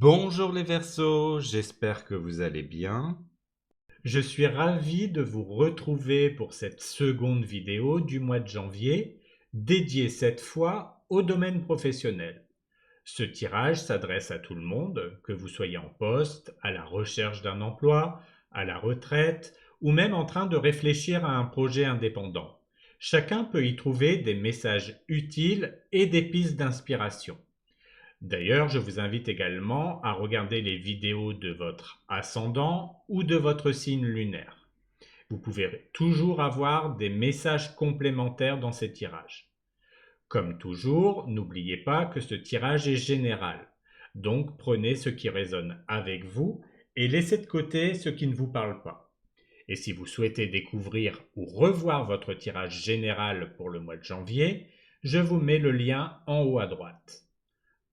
Bonjour les Verseaux, j'espère que vous allez bien. Je suis ravi de vous retrouver pour cette seconde vidéo du mois de janvier, dédiée cette fois au domaine professionnel. Ce tirage s'adresse à tout le monde, que vous soyez en poste, à la recherche d'un emploi, à la retraite ou même en train de réfléchir à un projet indépendant. Chacun peut y trouver des messages utiles et des pistes d'inspiration. D'ailleurs, je vous invite également à regarder les vidéos de votre ascendant ou de votre signe lunaire. Vous pouvez toujours avoir des messages complémentaires dans ces tirages. Comme toujours, n'oubliez pas que ce tirage est général. Donc prenez ce qui résonne avec vous et laissez de côté ce qui ne vous parle pas. Et si vous souhaitez découvrir ou revoir votre tirage général pour le mois de janvier, je vous mets le lien en haut à droite.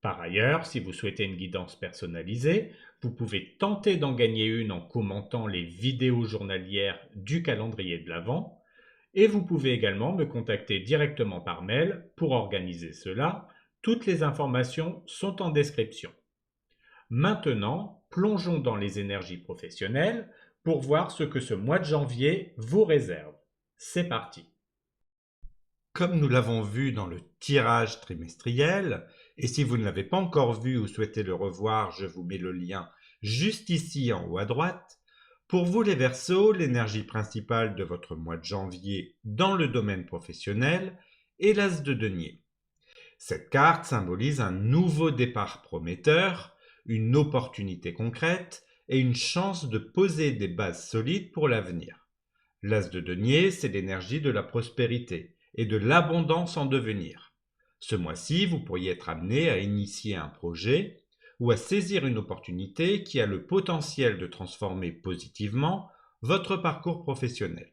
Par ailleurs, si vous souhaitez une guidance personnalisée, vous pouvez tenter d'en gagner une en commentant les vidéos journalières du calendrier de l'Avent et vous pouvez également me contacter directement par mail pour organiser cela. Toutes les informations sont en description. Maintenant, plongeons dans les énergies professionnelles pour voir ce que ce mois de janvier vous réserve. C'est parti! Comme nous l'avons vu dans le tirage trimestriel, et si vous ne l'avez pas encore vu ou souhaitez le revoir, je vous mets le lien juste ici en haut à droite. Pour vous les Verseaux, l'énergie principale de votre mois de janvier dans le domaine professionnel est l'As de denier. Cette carte symbolise un nouveau départ prometteur, une opportunité concrète et une chance de poser des bases solides pour l'avenir. L'As de denier, c'est l'énergie de la prospérité et de l'abondance en devenir. Ce mois-ci, vous pourriez être amené à initier un projet ou à saisir une opportunité qui a le potentiel de transformer positivement votre parcours professionnel.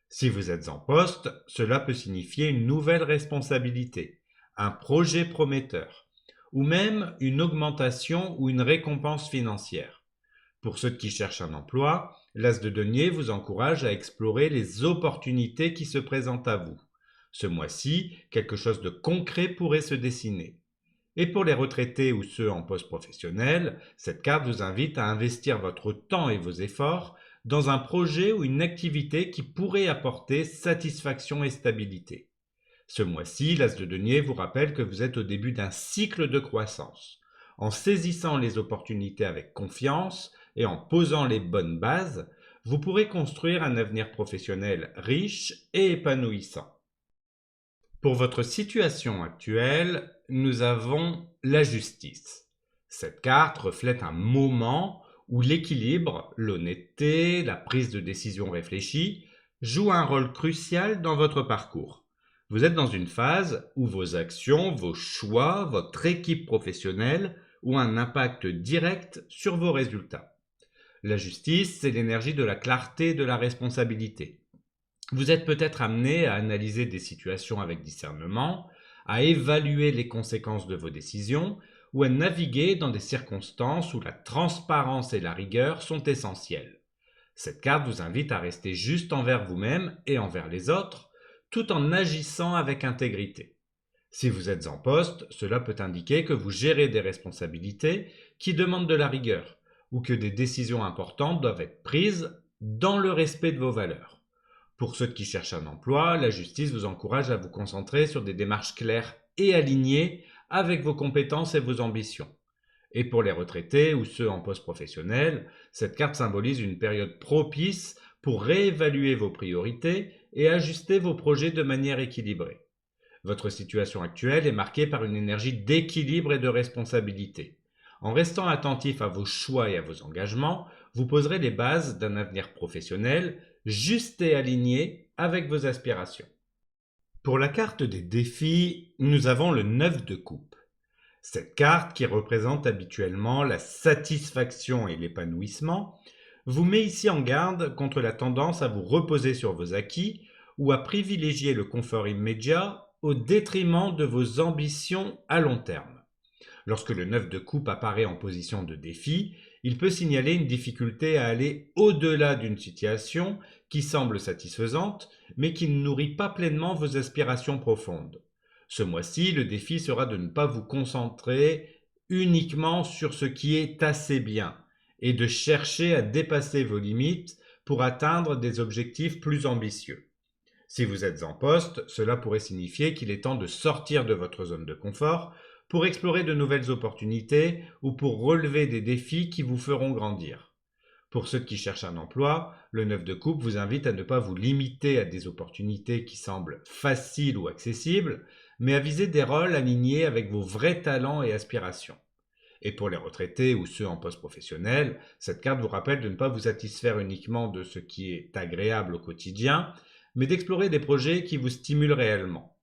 Si vous êtes en poste, cela peut signifier une nouvelle responsabilité, un projet prometteur, ou même une augmentation ou une récompense financière. Pour ceux qui cherchent un emploi, l'As de denier vous encourage à explorer les opportunités qui se présentent à vous. Ce mois-ci, quelque chose de concret pourrait se dessiner. Et pour les retraités ou ceux en poste professionnel, cette carte vous invite à investir votre temps et vos efforts dans un projet ou une activité qui pourrait apporter satisfaction et stabilité. Ce mois-ci, l'As de denier vous rappelle que vous êtes au début d'un cycle de croissance. En saisissant les opportunités avec confiance et en posant les bonnes bases, vous pourrez construire un avenir professionnel riche et épanouissant. Pour votre situation actuelle, nous avons la justice. Cette carte reflète un moment où l'équilibre, l'honnêteté, la prise de décision réfléchie jouent un rôle crucial dans votre parcours. Vous êtes dans une phase où vos actions, vos choix, votre équipe professionnelle ont un impact direct sur vos résultats. La justice, c'est l'énergie de la clarté et de la responsabilité. Vous êtes peut-être amené à analyser des situations avec discernement, à évaluer les conséquences de vos décisions ou à naviguer dans des circonstances où la transparence et la rigueur sont essentielles. Cette carte vous invite à rester juste envers vous-même et envers les autres, tout en agissant avec intégrité. Si vous êtes en poste, cela peut indiquer que vous gérez des responsabilités qui demandent de la rigueur ou que des décisions importantes doivent être prises dans le respect de vos valeurs. Pour ceux qui cherchent un emploi, la justice vous encourage à vous concentrer sur des démarches claires et alignées avec vos compétences et vos ambitions. Et pour les retraités ou ceux en poste professionnel, cette carte symbolise une période propice pour réévaluer vos priorités et ajuster vos projets de manière équilibrée. Votre situation actuelle est marquée par une énergie d'équilibre et de responsabilité. En restant attentif à vos choix et à vos engagements, vous poserez les bases d'un avenir professionnel juste et aligné avec vos aspirations. Pour la carte des défis, nous avons le 9 de coupe. Cette carte, qui représente habituellement la satisfaction et l'épanouissement, vous met ici en garde contre la tendance à vous reposer sur vos acquis ou à privilégier le confort immédiat au détriment de vos ambitions à long terme. Lorsque le 9 de coupe apparaît en position de défi, il peut signaler une difficulté à aller au-delà d'une situation qui semble satisfaisante, mais qui ne nourrit pas pleinement vos aspirations profondes. Ce mois-ci, le défi sera de ne pas vous concentrer uniquement sur ce qui est assez bien et de chercher à dépasser vos limites pour atteindre des objectifs plus ambitieux. Si vous êtes en poste, cela pourrait signifier qu'il est temps de sortir de votre zone de confort pour explorer de nouvelles opportunités ou pour relever des défis qui vous feront grandir. Pour ceux qui cherchent un emploi, le 9 de coupe vous invite à ne pas vous limiter à des opportunités qui semblent faciles ou accessibles, mais à viser des rôles alignés avec vos vrais talents et aspirations. Et pour les retraités ou ceux en poste professionnel, cette carte vous rappelle de ne pas vous satisfaire uniquement de ce qui est agréable au quotidien, mais d'explorer des projets qui vous stimulent réellement.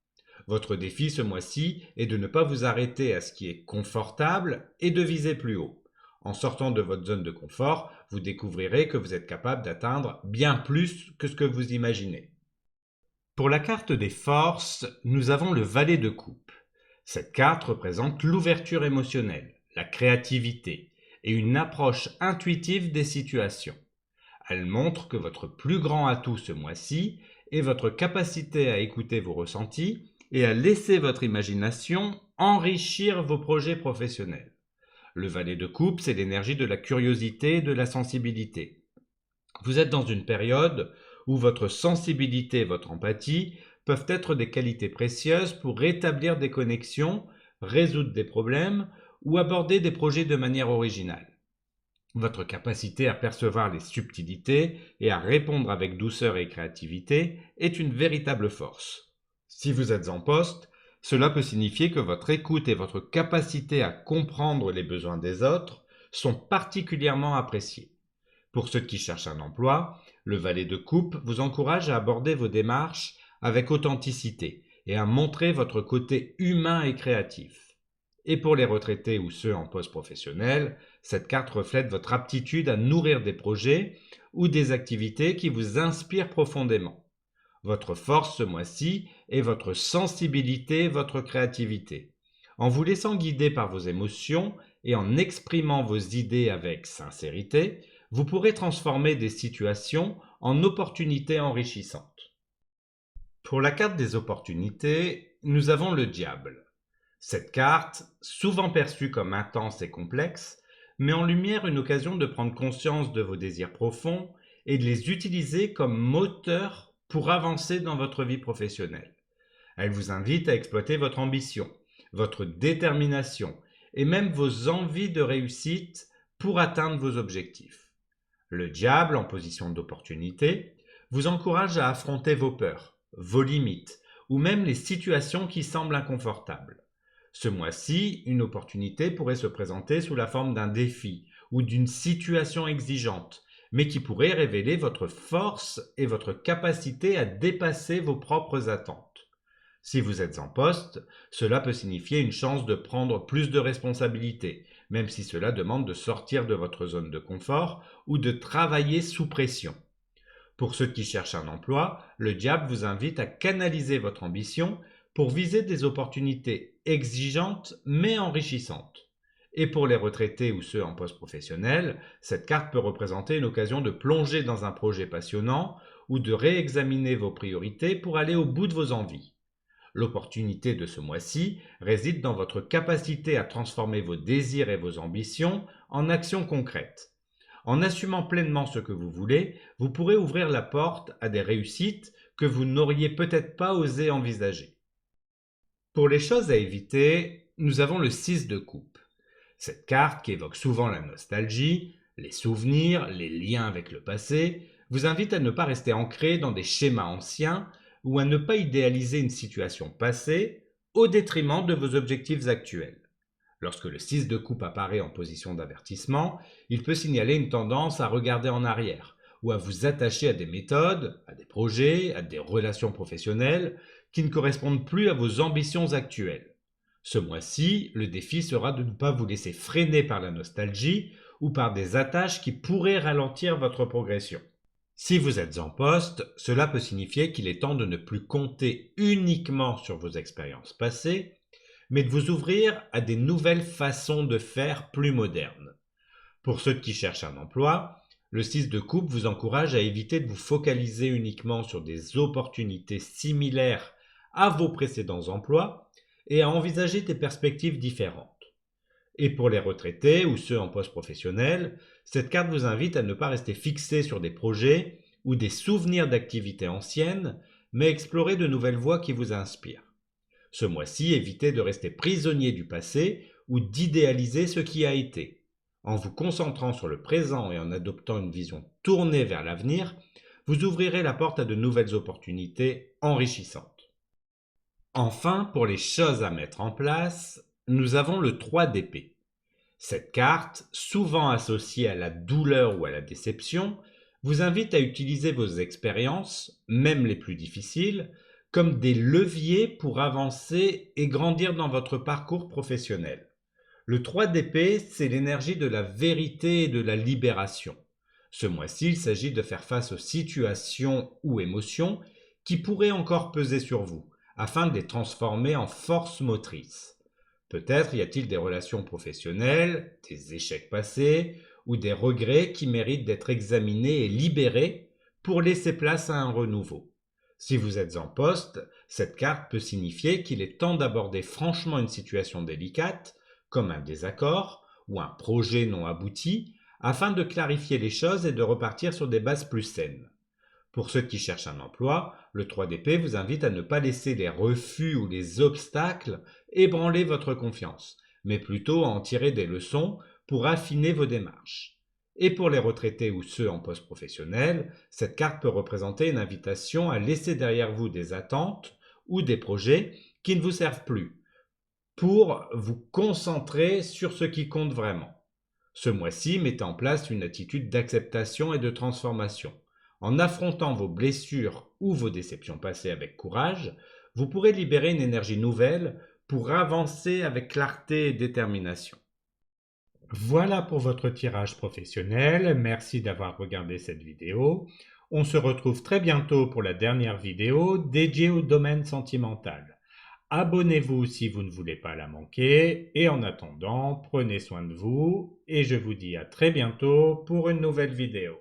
Votre défi ce mois-ci est de ne pas vous arrêter à ce qui est confortable et de viser plus haut. En sortant de votre zone de confort, vous découvrirez que vous êtes capable d'atteindre bien plus que ce que vous imaginez. Pour la carte des forces, nous avons le valet de coupe. Cette carte représente l'ouverture émotionnelle, la créativité et une approche intuitive des situations. Elle montre que votre plus grand atout ce mois-ci est votre capacité à écouter vos ressentis et à laisser votre imagination enrichir vos projets professionnels. Le valet de coupe, c'est l'énergie de la curiosité et de la sensibilité. Vous êtes dans une période où votre sensibilité et votre empathie peuvent être des qualités précieuses pour rétablir des connexions, résoudre des problèmes ou aborder des projets de manière originale. Votre capacité à percevoir les subtilités et à répondre avec douceur et créativité est une véritable force. Si vous êtes en poste, cela peut signifier que votre écoute et votre capacité à comprendre les besoins des autres sont particulièrement appréciés. Pour ceux qui cherchent un emploi, le valet de coupe vous encourage à aborder vos démarches avec authenticité et à montrer votre côté humain et créatif. Et pour les retraités ou ceux en poste professionnel, cette carte reflète votre aptitude à nourrir des projets ou des activités qui vous inspirent profondément. Votre force ce mois-ci est votre sensibilité et votre créativité. En vous laissant guider par vos émotions et en exprimant vos idées avec sincérité, vous pourrez transformer des situations en opportunités enrichissantes. Pour la carte des opportunités, nous avons le diable. Cette carte, souvent perçue comme intense et complexe, met en lumière une occasion de prendre conscience de vos désirs profonds et de les utiliser comme moteur pour avancer dans votre vie professionnelle. Elle vous invite à exploiter votre ambition, votre détermination et même vos envies de réussite pour atteindre vos objectifs. Le diable, en position d'opportunité, vous encourage à affronter vos peurs, vos limites ou même les situations qui semblent inconfortables. Ce mois-ci, une opportunité pourrait se présenter sous la forme d'un défi ou d'une situation exigeante, mais qui pourrait révéler votre force et votre capacité à dépasser vos propres attentes. Si vous êtes en poste, cela peut signifier une chance de prendre plus de responsabilités, même si cela demande de sortir de votre zone de confort ou de travailler sous pression. Pour ceux qui cherchent un emploi, le diable vous invite à canaliser votre ambition pour viser des opportunités exigeantes mais enrichissantes. Et pour les retraités ou ceux en poste professionnel, cette carte peut représenter une occasion de plonger dans un projet passionnant ou de réexaminer vos priorités pour aller au bout de vos envies. L'opportunité de ce mois-ci réside dans votre capacité à transformer vos désirs et vos ambitions en actions concrètes. En assumant pleinement ce que vous voulez, vous pourrez ouvrir la porte à des réussites que vous n'auriez peut-être pas osé envisager. Pour les choses à éviter, nous avons le 6 de coupe. Cette carte, qui évoque souvent la nostalgie, les souvenirs, les liens avec le passé, vous invite à ne pas rester ancré dans des schémas anciens ou à ne pas idéaliser une situation passée au détriment de vos objectifs actuels. Lorsque le 6 de coupe apparaît en position d'avertissement, il peut signaler une tendance à regarder en arrière ou à vous attacher à des méthodes, à des projets, à des relations professionnelles qui ne correspondent plus à vos ambitions actuelles. Ce mois-ci, le défi sera de ne pas vous laisser freiner par la nostalgie ou par des attaches qui pourraient ralentir votre progression. Si vous êtes en poste, cela peut signifier qu'il est temps de ne plus compter uniquement sur vos expériences passées, mais de vous ouvrir à des nouvelles façons de faire plus modernes. Pour ceux qui cherchent un emploi, le 6 de coupe vous encourage à éviter de vous focaliser uniquement sur des opportunités similaires à vos précédents emplois et à envisager des perspectives différentes. Et pour les retraités ou ceux en poste professionnel, cette carte vous invite à ne pas rester fixé sur des projets ou des souvenirs d'activités anciennes, mais explorer de nouvelles voies qui vous inspirent. Ce mois-ci, évitez de rester prisonnier du passé ou d'idéaliser ce qui a été. En vous concentrant sur le présent et en adoptant une vision tournée vers l'avenir, vous ouvrirez la porte à de nouvelles opportunités enrichissantes. Enfin, pour les choses à mettre en place, nous avons le 3 d'épée. Cette carte, souvent associée à la douleur ou à la déception, vous invite à utiliser vos expériences, même les plus difficiles, comme des leviers pour avancer et grandir dans votre parcours professionnel. Le 3 d'épée, c'est l'énergie de la vérité et de la libération. Ce mois-ci, il s'agit de faire face aux situations ou émotions qui pourraient encore peser sur vous, afin de les transformer en force motrice. Peut-être y a-t-il des relations professionnelles, des échecs passés ou des regrets qui méritent d'être examinés et libérés pour laisser place à un renouveau. Si vous êtes en poste, cette carte peut signifier qu'il est temps d'aborder franchement une situation délicate, comme un désaccord ou un projet non abouti, afin de clarifier les choses et de repartir sur des bases plus saines. Pour ceux qui cherchent un emploi, le 3 d'épée vous invite à ne pas laisser les refus ou les obstacles ébranler votre confiance, mais plutôt à en tirer des leçons pour affiner vos démarches. Et pour les retraités ou ceux en poste professionnel, cette carte peut représenter une invitation à laisser derrière vous des attentes ou des projets qui ne vous servent plus, pour vous concentrer sur ce qui compte vraiment. Ce mois-ci, mettez en place une attitude d'acceptation et de transformation. En affrontant vos blessures ou vos déceptions passées avec courage, vous pourrez libérer une énergie nouvelle pour avancer avec clarté et détermination. Voilà pour votre tirage professionnel. Merci d'avoir regardé cette vidéo. On se retrouve très bientôt pour la dernière vidéo dédiée au domaine sentimental. Abonnez-vous si vous ne voulez pas la manquer et en attendant, prenez soin de vous et je vous dis à très bientôt pour une nouvelle vidéo.